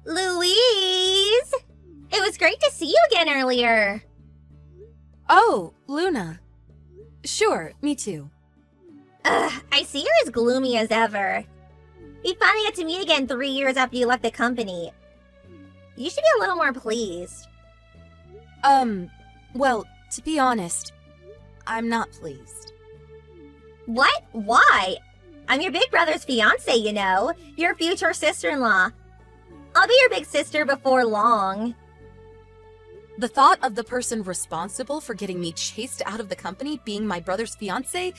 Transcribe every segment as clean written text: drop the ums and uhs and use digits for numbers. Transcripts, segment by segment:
Louise! It was great to see you again earlier. Oh, Luna. Sure, me too. I see you're as gloomy as ever. We finally got to meet again 3 years after you left the company. You should be a little more pleased. Well, to be honest, I'm not pleased. What? Why? I'm your big brother's fiancée, you know. Your future sister-in-law. I'll be your big sister before long. The thought of the person responsible for getting me chased out of the company being my brother's fiancé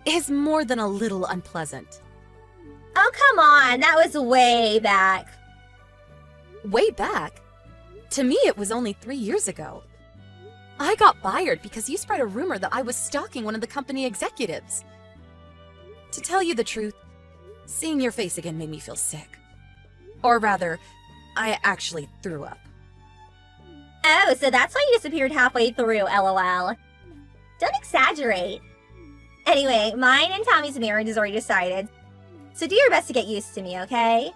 is more than a little unpleasant. Oh, come on. That was way back. Way back? To me, it was only 3 years ago. I got fired because you spread a rumor that I was stalking one of the company executives. To tell you the truth, seeing your face again made me feel sick. Or rather, I actually threw up. Oh, so that's why you disappeared halfway through, LOL. Don't exaggerate. Anyway, mine and Tommy's marriage is already decided. So do your best to get used to me, okay?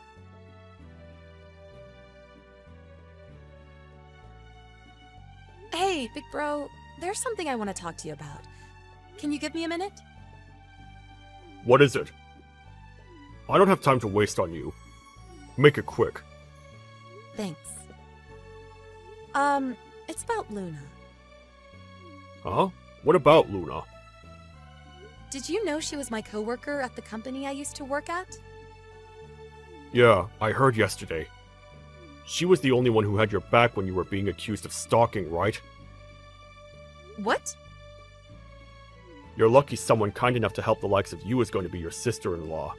Hey, big bro, there's something I want to talk to you about. Can you give me a minute? What is it? I don't have time to waste on you. Make it quick. Thanks. It's about Luna. Huh? What about Luna? Did you know she was my coworker at the company I used to work at? Yeah, I heard yesterday. She was the only one who had your back when you were being accused of stalking, right? What? You're lucky someone kind enough to help the likes of you is going to be your sister-in-law.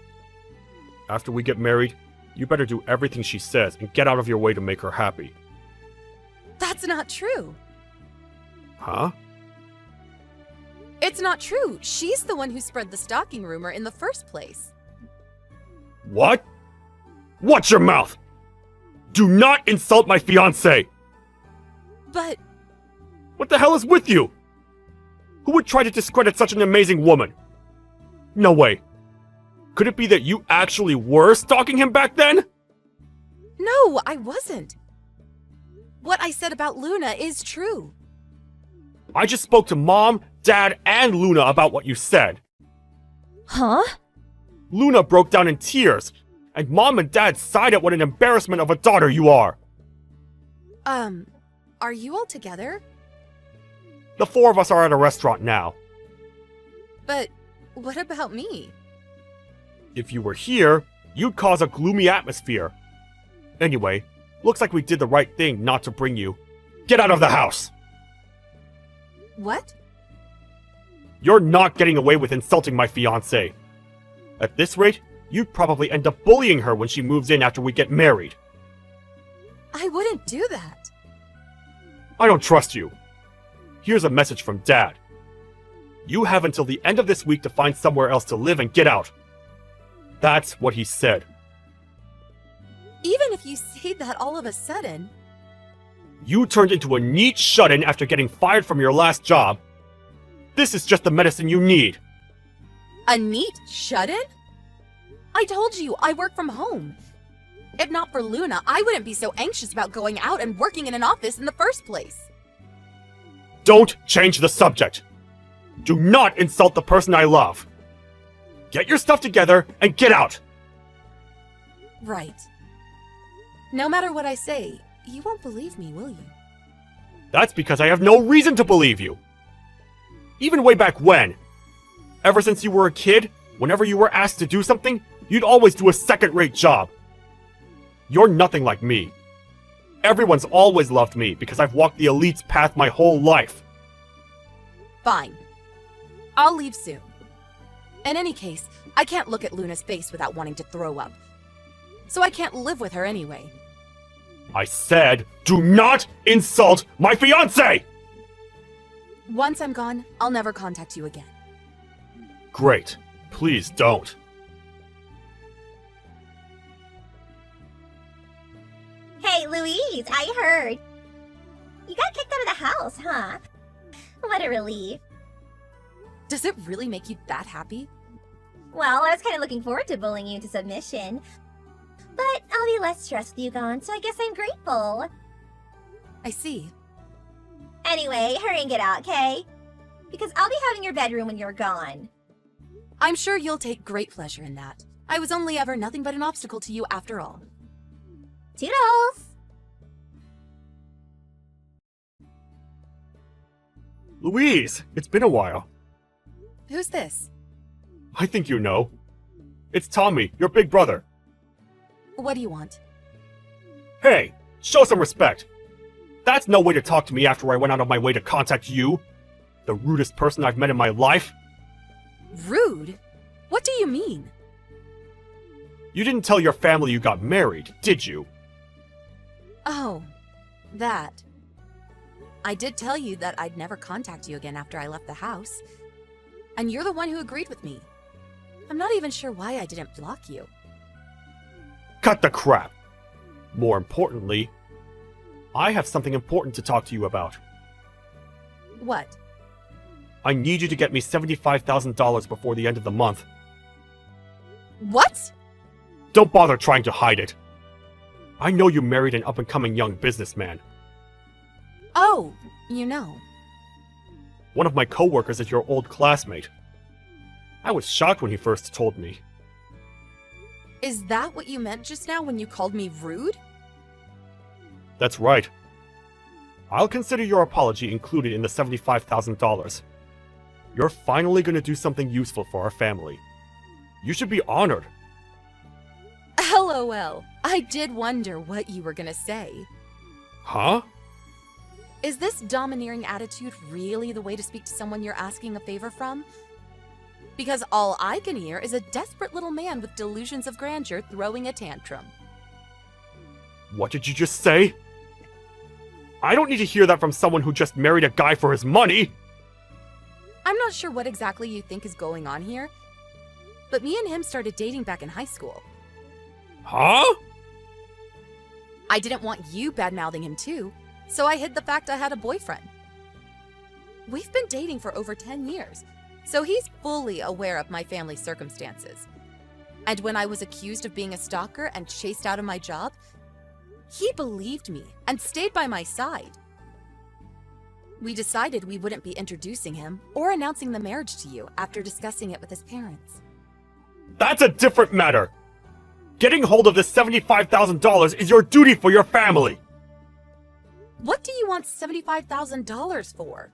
After we get married, you better do everything she says and get out of your way to make her happy. That's not true. Huh? It's not true. She's the one who spread the stalking rumor in the first place. What? Watch your mouth! Do not insult my fiancé! But... What the hell is with you? Who would try to discredit such an amazing woman? No way. Could it be that you actually were stalking him back then? No, I wasn't. What I said about Luna is true. I just spoke to Mom, Dad, and Luna about what you said. Huh? Luna broke down in tears, and Mom and Dad sighed at what an embarrassment of a daughter you are. Are you all together? The four of us are at a restaurant now. But what about me? If you were here, you'd cause a gloomy atmosphere. Anyway, looks like we did the right thing not to bring you. Get out of the house! What? You're not getting away with insulting my fiancée. At this rate, you'd probably end up bullying her when she moves in after we get married. I wouldn't do that. I don't trust you. Here's a message from Dad. You have until the end of this week to find somewhere else to live and get out. That's what he said. Even if you say that all of a sudden... You turned into a neat shut-in after getting fired from your last job. This is just the medicine you need. A neat shut-in? I told you, I work from home. If not for Luna, I wouldn't be so anxious about going out and working in an office in the first place. Don't change the subject. Do not insult the person I love. Get your stuff together and get out. Right. No matter what I say, you won't believe me, will you? That's because I have no reason to believe you. Even way back when. Ever since you were a kid, whenever you were asked to do something, you'd always do a second-rate job. You're nothing like me. Everyone's always loved me because I've walked the elite's path my whole life. Fine. I'll leave soon. In any case, I can't look at Luna's face without wanting to throw up. So I can't live with her anyway. I said, do not insult my fiancé! Once I'm gone, I'll never contact you again. Great. Please don't. Hey, Louise, I heard. You got kicked out of the house, huh? What a relief. Does it really make you that happy? Well, I was kind of looking forward to bullying you into submission. But I'll be less stress with you gone, so I guess I'm grateful. I see. Anyway, hurry and get out, okay? Because I'll be having your bedroom when you're gone. I'm sure you'll take great pleasure in that. I was only ever nothing but an obstacle to you after all. Toodles! Louise, it's been a while. Who's this? I think you know. It's Tommy, your big brother. What do you want? Hey, show some respect. That's no way to talk to me after I went out of my way to contact you. The rudest person I've met in my life. Rude? What do you mean? You didn't tell your family you got married, did you? Oh, that. I did tell you that I'd never contact you again after I left the house. And you're the one who agreed with me. I'm not even sure why I didn't block you. Cut the crap. More importantly, I have something important to talk to you about. What? I need you to get me $75,000 before the end of the month. What? Don't bother trying to hide it. I know you married an up-and-coming young businessman. Oh, you know. One of my coworkers is your old classmate. I was shocked when he first told me. Is that what you meant just now when you called me rude? That's right. I'll consider your apology included in the $75,000. You're finally going to do something useful for our family. You should be honored. LOL. I did wonder what you were gonna say. Huh? Is this domineering attitude really the way to speak to someone you're asking a favor from? Because all I can hear is a desperate little man with delusions of grandeur throwing a tantrum. What did you just say? I don't need to hear that from someone who just married a guy for his money! I'm not sure what exactly you think is going on here, but me and him started dating back in high school. Huh? I didn't want you bad-mouthing him too, so I hid the fact I had a boyfriend. We've been dating for over 10 years, so he's fully aware of my family's circumstances. And when I was accused of being a stalker and chased out of my job, he believed me and stayed by my side. We decided we wouldn't be introducing him or announcing the marriage to you after discussing it with his parents. That's a different matter! Getting hold of this $75,000 is your duty for your family! What do you want $75,000 for?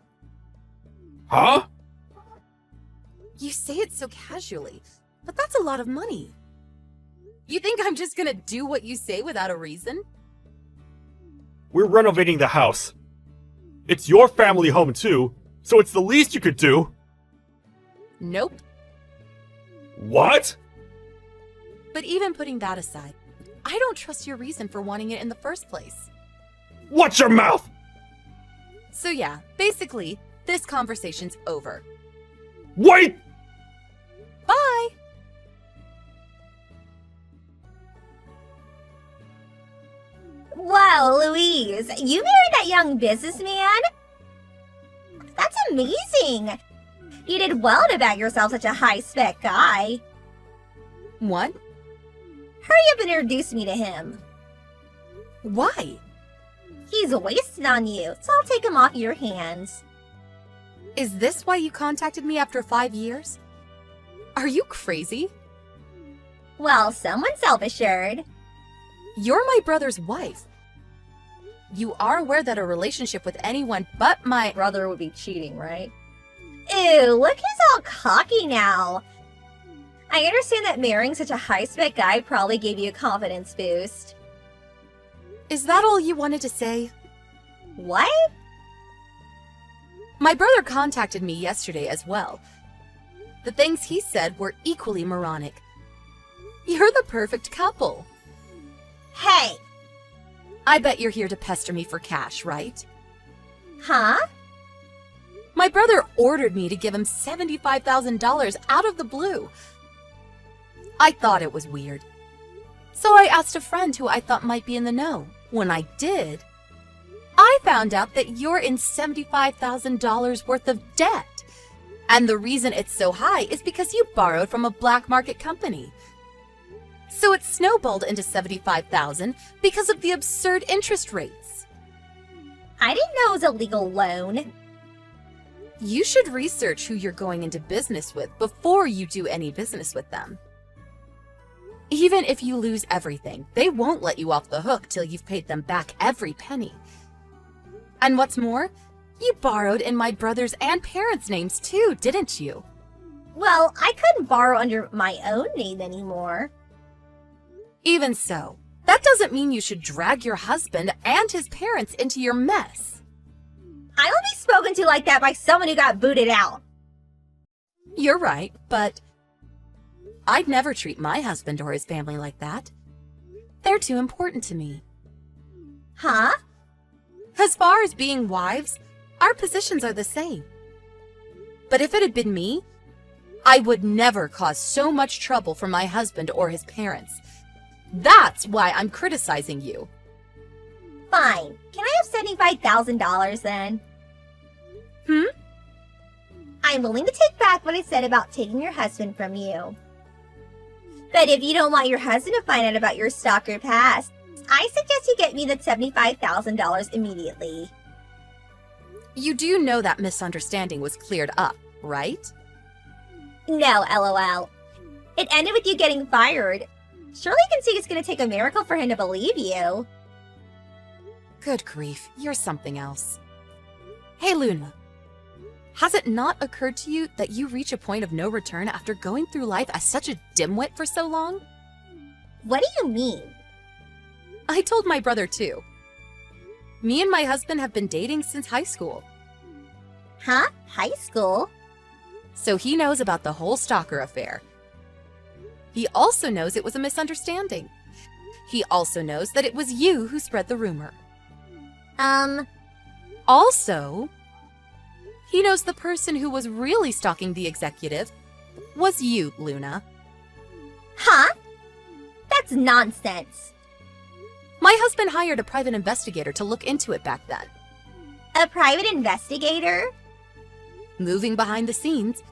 Huh? You say it so casually, but that's a lot of money. You think I'm just gonna do what you say without a reason? We're renovating the house. It's your family home too, so it's the least you could do. Nope. What? But even putting that aside, I don't trust your reason for wanting it in the first place. Watch your mouth! So yeah, basically, this conversation's over. Wait! Bye! Wow, Louise, you married that young businessman? That's amazing! You did well to bag yourself such a high-spec guy. What? Hurry up and introduce me to him. Why? He's wasted on you, so I'll take him off your hands. Is this why you contacted me after 5 years? Are you crazy? Well, someone's self-assured. You're my brother's wife. You are aware that a relationship with anyone but my brother would be cheating, right? Ew, look who's all cocky now. I understand that marrying such a high-spec guy probably gave you a confidence boost. Is that all you wanted to say? What? My brother contacted me yesterday as well. The things he said were equally moronic. You're the perfect couple. Hey! I bet you're here to pester me for cash, right? Huh? My brother ordered me to give him $75,000 out of the blue. I thought it was weird. So I asked a friend who I thought might be in the know. When I did, I found out that you're in $75,000 worth of debt. And the reason it's so high is because you borrowed from a black market company. So it snowballed into $75,000 because of the absurd interest rates. I didn't know it was a legal loan. You should research who you're going into business with before you do any business with them. Even if you lose everything, they won't let you off the hook till you've paid them back every penny. And what's more, you borrowed in my brother's and parents' names too, didn't you? Well, I couldn't borrow under my own name anymore. Even so, that doesn't mean you should drag your husband and his parents into your mess. I won't be spoken to like that by someone who got booted out. You're right, but I'd never treat my husband or his family like that. They're too important to me. Huh? As far as being wives, our positions are the same. But if it had been me, I would never cause so much trouble for my husband or his parents. That's why I'm criticizing you. Fine. Can I have $75,000 then? I'm willing to take back what I said about taking your husband from you. But if you don't want your husband to find out about your stalker past, I suggest you get me the $75,000 immediately. You do know that misunderstanding was cleared up, right? No, LOL. It ended with you getting fired. Surely you can see it's going to take a miracle for him to believe you. Good grief, you're something else. Hey, Luna. Has it not occurred to you that you reach a point of no return after going through life as such a dimwit for so long? What do you mean? I told my brother too. Me and my husband have been dating since high school. Huh? High school? So he knows about the whole stalker affair. He also knows it was a misunderstanding. He also knows that it was you who spread the rumor. Also, he knows the person who was really stalking the executive was you, Luna. Huh? That's nonsense. My husband hired a private investigator to look into it back then. A private investigator? Moving behind the scenes,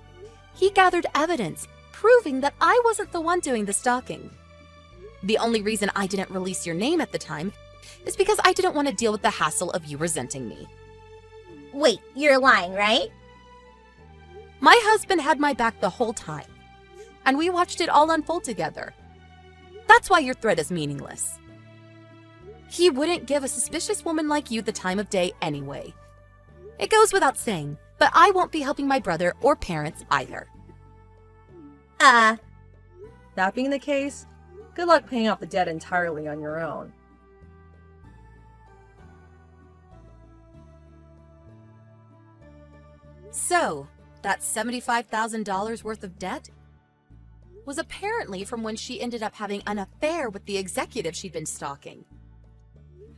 he gathered evidence proving that I wasn't the one doing the stalking. The only reason I didn't release your name at the time is because I didn't want to deal with the hassle of you resenting me. Wait, you're lying, right? My husband had my back the whole time, and we watched it all unfold together. That's why your threat is meaningless. He wouldn't give a suspicious woman like you the time of day anyway. It goes without saying, but I won't be helping my brother or parents either. That being the case, good luck paying off the debt entirely on your own. So, that $75,000 worth of debt was apparently from when she ended up having an affair with the executive she'd been stalking.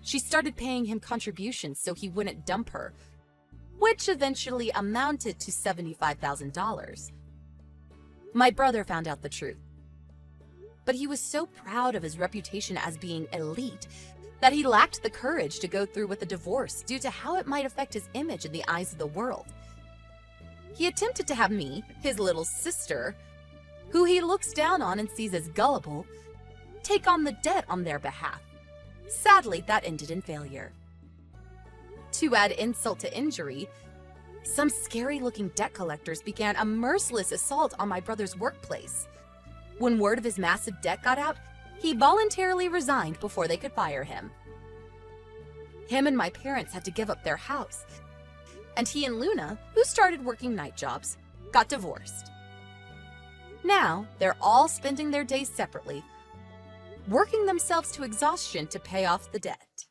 She started paying him contributions so he wouldn't dump her, which eventually amounted to $75,000. My brother found out the truth, but he was so proud of his reputation as being elite that he lacked the courage to go through with a divorce due to how it might affect his image in the eyes of the world. He attempted to have me, his little sister, who he looks down on and sees as gullible, take on the debt on their behalf. Sadly, that ended in failure. To add insult to injury, some scary-looking debt collectors began a merciless assault on my brother's workplace. When word of his massive debt got out, he voluntarily resigned before they could fire him. Him and my parents had to give up their house, and he and Luna, who started working night jobs, got divorced. Now, they're all spending their days separately, working themselves to exhaustion to pay off the debt.